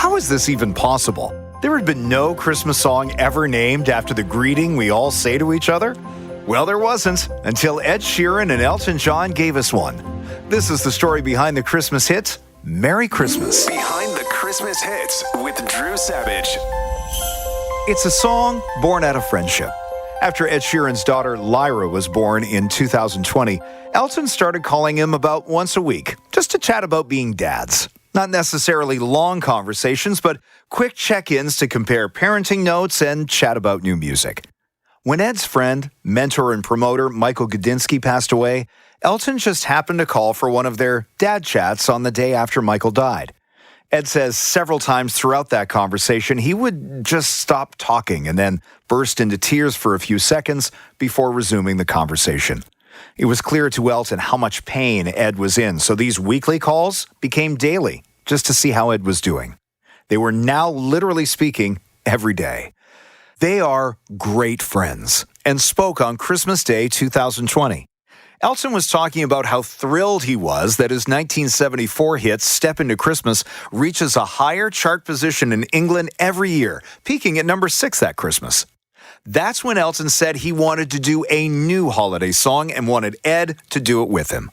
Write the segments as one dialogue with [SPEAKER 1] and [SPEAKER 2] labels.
[SPEAKER 1] How is this even possible? There had been no Christmas song ever named after the greeting we all say to each other? Well, there wasn't, until Ed Sheeran and Elton John gave us one. This is the story behind the Christmas hit, Merry Christmas.
[SPEAKER 2] Behind the Christmas hits with Drew Savage.
[SPEAKER 1] It's a song born out of friendship. After Ed Sheeran's daughter Lyra was born in 2020, Elton started calling him about once a week, just to chat about being dads. Not necessarily long conversations, but quick check-ins to compare parenting notes and chat about new music. When Ed's friend, mentor, and promoter Michael Gudinski passed away, Elton just happened to call for one of their dad chats on the day after Michael died. Ed says several times throughout that conversation, he would just stop talking and then burst into tears for a few seconds before resuming the conversation. It was clear to Elton how much pain Ed was in, so these weekly calls became daily, just to see how Ed was doing. They were now literally speaking every day. They are great friends and spoke on Christmas Day 2020. Elton was talking about how thrilled he was that his 1974 hit, Step Into Christmas, reaches a higher chart position in England every year, peaking at number 6 that Christmas. That's when Elton said he wanted to do a new holiday song and wanted Ed to do it with him.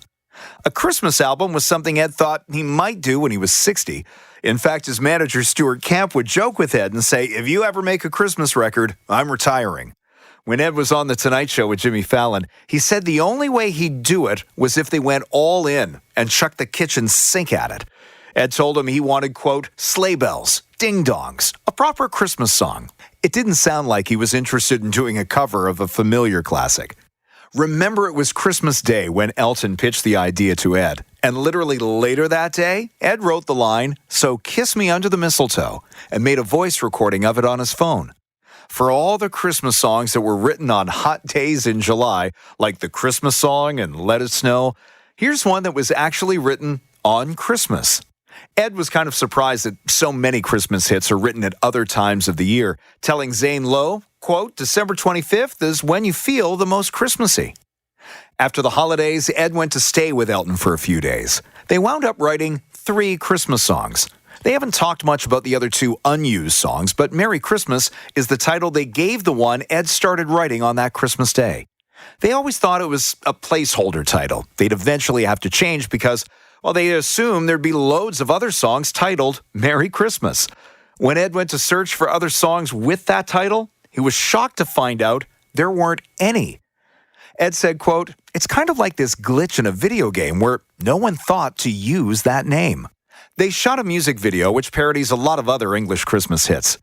[SPEAKER 1] A Christmas album was something Ed thought he might do when he was 60. In fact, his manager Stuart Camp would joke with Ed and say, "If you ever make a Christmas record, I'm retiring." When Ed was on The Tonight Show with Jimmy Fallon, he said the only way he'd do it was if they went all in and chucked the kitchen sink at it. Ed told him he wanted, quote, sleigh bells, ding-dongs, a proper Christmas song. It didn't sound like he was interested in doing a cover of a familiar classic. Remember, it was Christmas Day when Elton pitched the idea to Ed. And literally later that day, Ed wrote the line, "So kiss me under the mistletoe," and made a voice recording of it on his phone. For all the Christmas songs that were written on hot days in July, like the Christmas song and Let It Snow, here's one that was actually written on Christmas. Ed was kind of surprised that so many Christmas hits are written at other times of the year, telling Zane Lowe, quote, "December 25th is when you feel the most Christmassy." After the holidays, Ed went to stay with Elton for a few days. They wound up writing 3 Christmas songs. They haven't talked much about the other 2 unused songs, but Merry Christmas is the title they gave the one Ed started writing on that Christmas day. They always thought it was a placeholder title. They'd eventually have to change because, well, they assumed there'd be loads of other songs titled Merry Christmas. When Ed went to search for other songs with that title, he was shocked to find out there weren't any. Ed said, quote, "It's kind of like this glitch in a video game where no one thought to use that name." They shot a music video which parodies a lot of other English Christmas hits.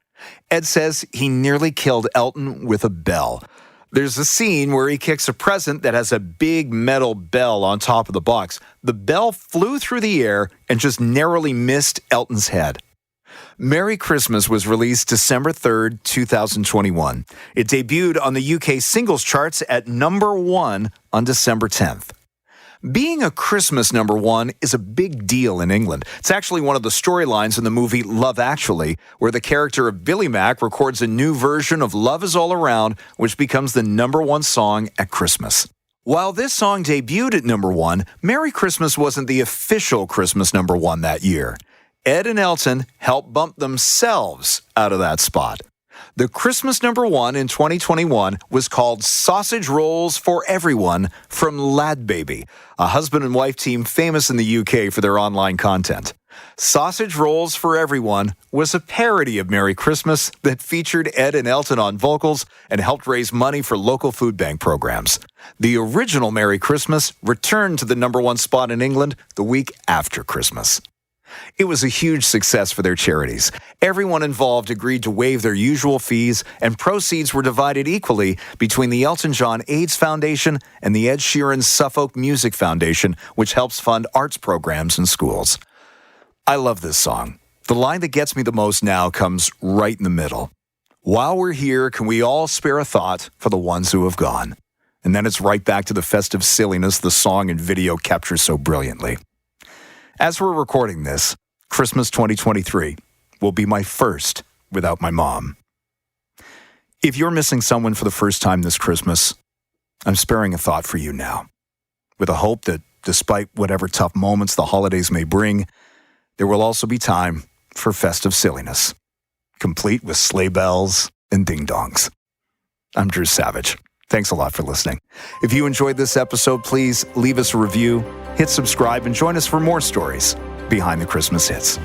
[SPEAKER 1] Ed says he nearly killed Elton with a bell. There's a scene where he kicks a present that has a big metal bell on top of the box. The bell flew through the air and just narrowly missed Elton's head. Merry Christmas was released December 3rd, 2021. It debuted on the UK singles charts at number 1 on December 10th. Being a Christmas number 1 is a big deal in England. It's actually one of the storylines in the movie Love Actually, where the character of Billy Mack records a new version of Love Is All Around, which becomes the number 1 song at Christmas. While this song debuted at number 1, Merry Christmas wasn't the official Christmas number 1 that year. Ed and Elton helped bump themselves out of that spot. The Christmas number 1 in 2021 was called Sausage Rolls for Everyone from Lad Baby, a husband and wife team famous in the UK for their online content. Sausage Rolls for Everyone was a parody of Merry Christmas that featured Ed and Elton on vocals and helped raise money for local food bank programs. The original Merry Christmas returned to the number 1 spot in England the week after Christmas. It was a huge success for their charities. Everyone involved agreed to waive their usual fees, and proceeds were divided equally between the Elton John AIDS Foundation and the Ed Sheeran Suffolk Music Foundation, which helps fund arts programs in schools. I love this song. The line that gets me the most now comes right in the middle. While we're here, can we all spare a thought for the ones who have gone? And then it's right back to the festive silliness the song and video captures so brilliantly. As we're recording this, Christmas 2023 will be my first without my mom. If you're missing someone for the first time this Christmas, I'm sparing a thought for you now, with a hope that despite whatever tough moments the holidays may bring, there will also be time for for festive silliness, complete with sleigh bells and ding-dongs. I'm Drew Savage. Thanks a lot for listening. If you enjoyed this episode, please leave us a review, hit subscribe, and join us for more stories behind the Christmas hits.